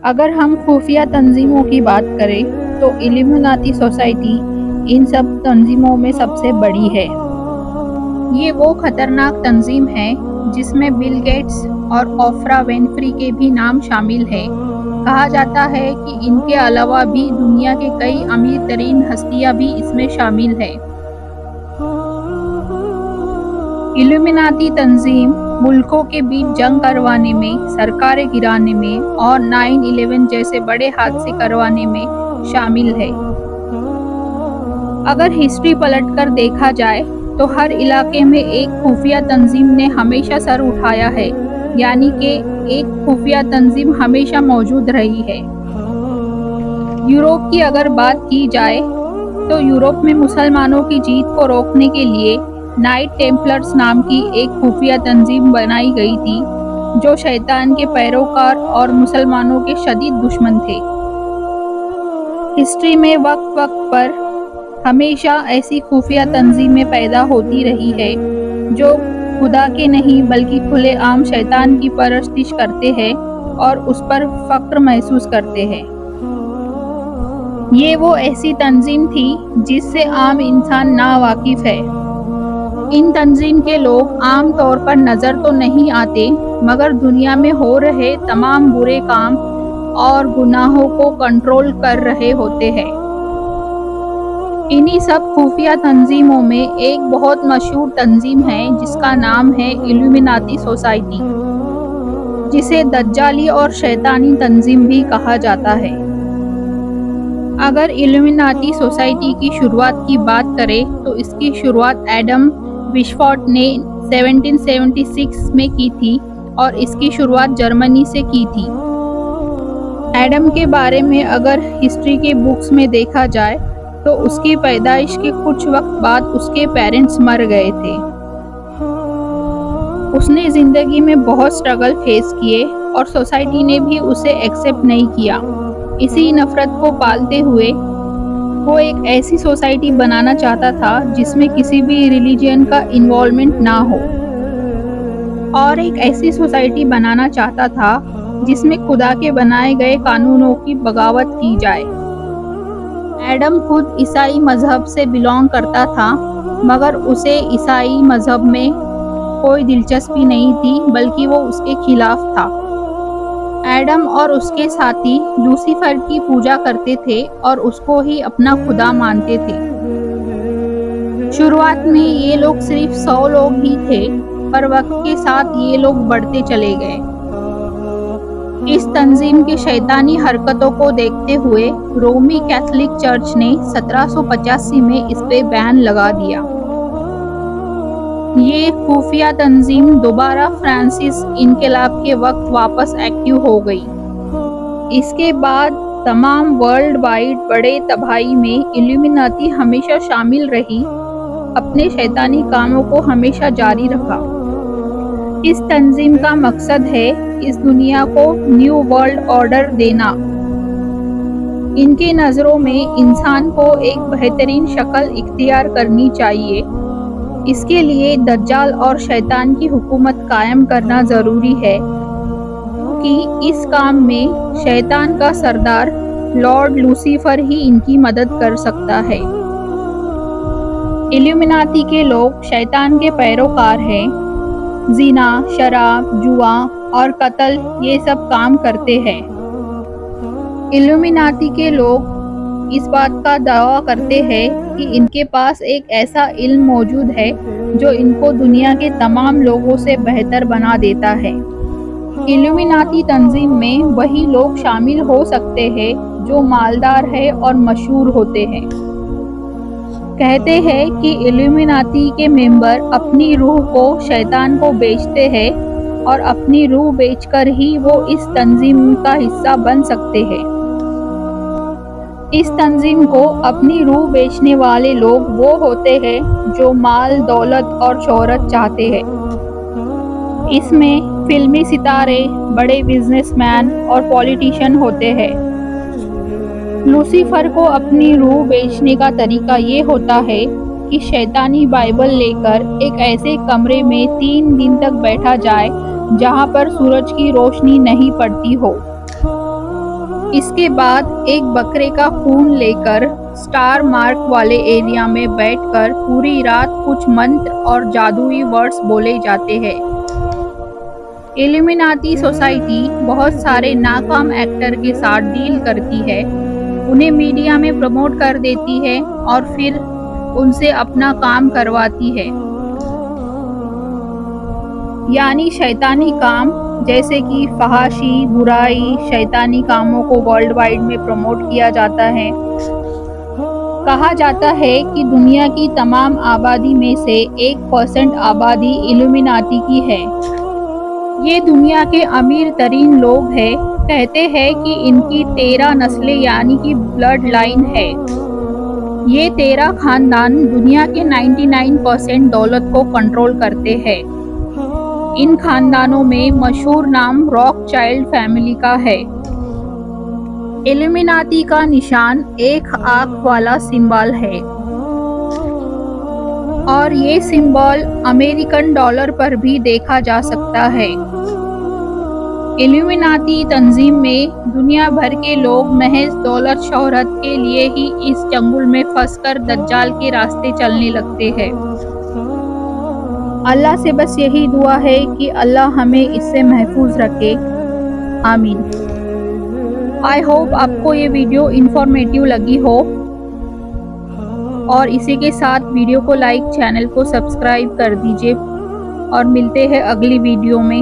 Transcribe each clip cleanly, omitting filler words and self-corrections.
اگر ہم خفیہ تنظیموں کی بات کریں تو ایلومیناتی سوسائٹی ان سب تنظیموں میں سب سے بڑی ہے۔ یہ وہ خطرناک تنظیم ہے جس میں بل گیٹس اور اوپرا ونفری کے بھی نام شامل ہیں۔ کہا جاتا ہے کہ ان کے علاوہ بھی دنیا کے کئی امیر ترین ہستیاں بھی اس میں شامل ہیں۔ ایلومیناتی تنظیم ملکوں کے بیچ جنگ کروانے میں، سرکاریں گرانے میں اور 9/11 جیسے بڑے حادثے کروانے میں شامل ہے۔ اگر ہسٹری پلٹ کر دیکھا جائے تو ہر علاقے میں ایک خفیہ تنظیم نے ہمیشہ سر اٹھایا ہے، یعنی کہ ایک خفیہ تنظیم ہمیشہ موجود رہی ہے۔ یورپ کی اگر بات کی جائے تو یورپ میں مسلمانوں کی جیت کو روکنے کے لیے نائٹ ٹیمپلرز نام کی ایک خفیہ تنظیم بنائی گئی تھی، جو شیطان کے پیروکار اور مسلمانوں کے شدید دشمن تھے۔ ہسٹری میں وقت وقت پر ہمیشہ ایسی خفیہ تنظیمیں پیدا ہوتی رہی ہے جو خدا کے نہیں بلکہ کھلے عام شیطان کی پرستش کرتے ہیں اور اس پر فخر محسوس کرتے ہیں۔ یہ وہ ایسی تنظیم تھی جس سے عام انسان ناواقف ہے۔ ان تنظیم کے لوگ عام طور پر نظر تو نہیں آتے، مگر دنیا میں ہو رہے تمام برے کام اور گناہوں کو کنٹرول کر رہے ہوتے ہیں۔ انہی سب خفیہ تنظیموں میں ایک بہت مشہور تنظیم ہے جس کا نام ہے ایلومیناتی سوسائٹی، جسے دجالی اور شیطانی تنظیم بھی کہا جاتا ہے۔ اگر ایلومیناتی سوسائٹی کی شروعات کی بات کریں تو اس کی شروعات ایڈم ویشفورٹ نے 1776 میں کی تھی اور اس کی شروعات جرمنی سے کی تھی۔ ایڈم کے بارے میں اگر ہسٹری کے بکس میں دیکھا جائے تو اس کی پیدائش کے کچھ وقت بعد اس کے پیرنٹس مر گئے تھے۔ اس نے زندگی میں بہت سٹرگل فیس کیے اور سوسائٹی نے بھی اسے ایکسیپٹ نہیں کیا۔ اسی نفرت کو پالتے ہوئے وہ ایک ایسی سوسائٹی بنانا چاہتا تھا جس میں کسی بھی ریلیجن کا انوالومنٹ نہ ہو، اور ایک ایسی سوسائٹی بنانا چاہتا تھا جس میں خدا کے بنائے گئے قانونوں کی بغاوت کی جائے۔ ایڈم خود عیسائی مذہب سے بلانگ کرتا تھا، مگر اسے عیسائی مذہب میں کوئی دلچسپی نہیں تھی بلکہ وہ اس کے خلاف تھا۔ ایڈم اور اس کے ساتھی لوسیفر کی پوجا کرتے تھے اور اس کو ہی اپنا خدا مانتے تھے۔ شروعات میں یہ لوگ صرف 100 لوگ ہی تھے، پر وقت کے ساتھ یہ لوگ بڑھتے چلے گئے۔ اس تنظیم کے شیطانی حرکتوں کو دیکھتے ہوئے رومی کیتھولک چرچ نے 1785 میں اس پہ بین لگا دیا۔ یہ خفیہ تنظیم دوبارہ فرانسیسی انقلاب کے وقت واپس ایکٹیو ہو گئی۔ اس کے بعد تمام ورلڈ وائڈ بڑے تباہی میں ایلومیناتی ہمیشہ شامل رہی، اپنے شیطانی کاموں کو ہمیشہ جاری رکھا۔ اس تنظیم کا مقصد ہے اس دنیا کو نیو ورلڈ آرڈر دینا۔ ان کے نظروں میں انسان کو ایک بہترین شکل اختیار کرنی چاہیے۔ اس کے لیے دجال اور شیطان کی حکومت قائم کرنا ضروری ہے، کہ اس کام میں شیطان کا سردار لارڈ لوسیفر ہی ان کی مدد کر سکتا ہے۔ ایلومیناتی کے لوگ شیطان کے پیروکار ہیں، زنا، شراب، جوا اور قتل یہ سب کام کرتے ہیں۔ ایلومیناتی کے لوگ اس بات کا دعویٰ کرتے ہیں کہ ان کے پاس ایک ایسا علم موجود ہے جو ان کو دنیا کے تمام لوگوں سے بہتر بنا دیتا ہے۔ ایلومیناتی تنظیم میں وہی لوگ شامل ہو سکتے ہیں جو مالدار ہیں اور مشہور ہوتے ہیں۔ کہتے ہیں کہ ایلومیناتی کے ممبر اپنی روح کو شیطان کو بیچتے ہیں اور اپنی روح بیچ کر ہی وہ اس تنظیم کا حصہ بن سکتے ہیں۔ اس تنظیم کو اپنی روح بیچنے والے لوگ وہ ہوتے ہیں جو مال، دولت اور شہرت چاہتے ہیں۔ اس میں فلمی ستارے، بڑے بزنس مین اور پولیٹیشین ہوتے ہیں۔ لوسیفر کو اپنی روح بیچنے کا طریقہ یہ ہوتا ہے کہ شیطانی بائبل لے کر ایک ایسے کمرے میں 3 دن تک بیٹھا جائے جہاں پر سورج کی روشنی نہیں پڑتی ہو۔ اس کے بعد ایک بکرے کا خون لے کر سٹار مارک والے ایریا میں بیٹھ کر پوری رات کچھ منتر اور جادوئی ورڈز بولے جاتے ہیں۔ ایلومیناتی سوسائٹی بہت سارے ناکام ایکٹر کے ساتھ ڈیل کرتی ہے، انہیں میڈیا میں پروموٹ کر دیتی ہے اور پھر ان سے اپنا کام کرواتی ہے۔ یعنی شیطانی کام جیسے کہ فحاشی، برائی، شیطانی کاموں کو ورلڈ وائڈ میں پروموٹ کیا جاتا ہے۔ کہا جاتا ہے کہ دنیا کی تمام آبادی میں سے 1% آبادی ایلومیناتی کی ہے۔ یہ دنیا کے امیر ترین لوگ ہیں، کہتے ہیں کہ ان کی 13 نسلیں یعنی کہ بلڈ لائن ہے۔ یہ 13 خاندان دنیا کے 99% دولت کو کنٹرول کرتے ہیں۔ ان خاندانوں میں مشہور نام راک چائلڈ فیملی کا ہے۔ ایلومیناتی کا نشان ایک آنکھ والا سمبل ہے اور یہ سمبل امریکن ڈالر پر بھی دیکھا جا سکتا ہے۔ ایلومیناتی تنظیم میں دنیا بھر کے لوگ محض دولت شہرت کے لیے ہی اس چنگل میں پھنس کر دجال کے راستے چلنے لگتے ہیں۔ اللہ سے بس یہی دعا ہے کہ اللہ ہمیں اس سے محفوظ رکھے، آمین۔ آئی ہوپ آپ کو یہ ویڈیو انفارمیٹیو لگی ہو، اور اسی کے ساتھ ویڈیو کو لائک، چینل کو سبسکرائب کر دیجیے، اور ملتے ہیں اگلی ویڈیو میں۔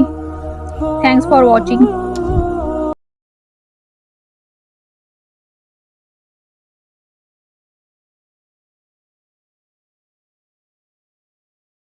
Thanks for watching.